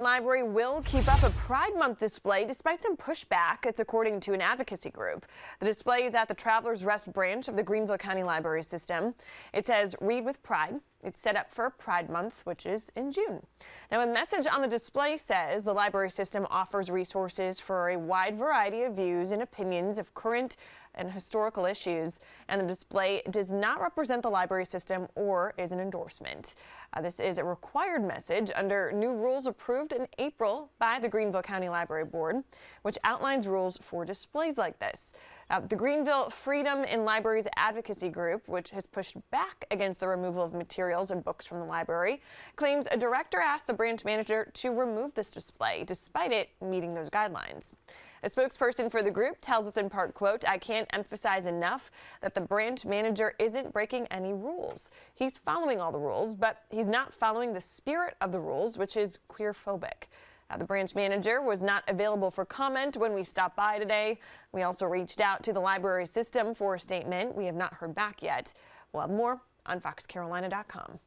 Library will keep up a Pride Month display despite some pushback. It's according to an advocacy group. The display is at the Travelers Rest branch of the Greenville County Library System. It says "Read with Pride." It's set up for Pride Month, which is in June. Now, a message on the display says the library system offers resources for a wide variety of views and opinions of current and historical issues, and the display does not represent the library system or is an endorsement. This is a required message under new rules approved in April by the Greenville County Library Board, which outlines rules for displays like this. The Greenville Freedom in Libraries Advocacy Group, which has pushed back against the removal of materials and books from the library, claims a director asked the branch manager to remove this display, despite it meeting those guidelines. A spokesperson for the group tells us in part, quote, "I can't emphasize enough that the branch manager isn't breaking any rules. He's following all the rules, but he's not following the spirit of the rules, which is queer-phobic." The branch manager was not available for comment when we stopped by today. We also reached out to the library system for a statement. We have not heard back yet. We'll have more on foxcarolina.com.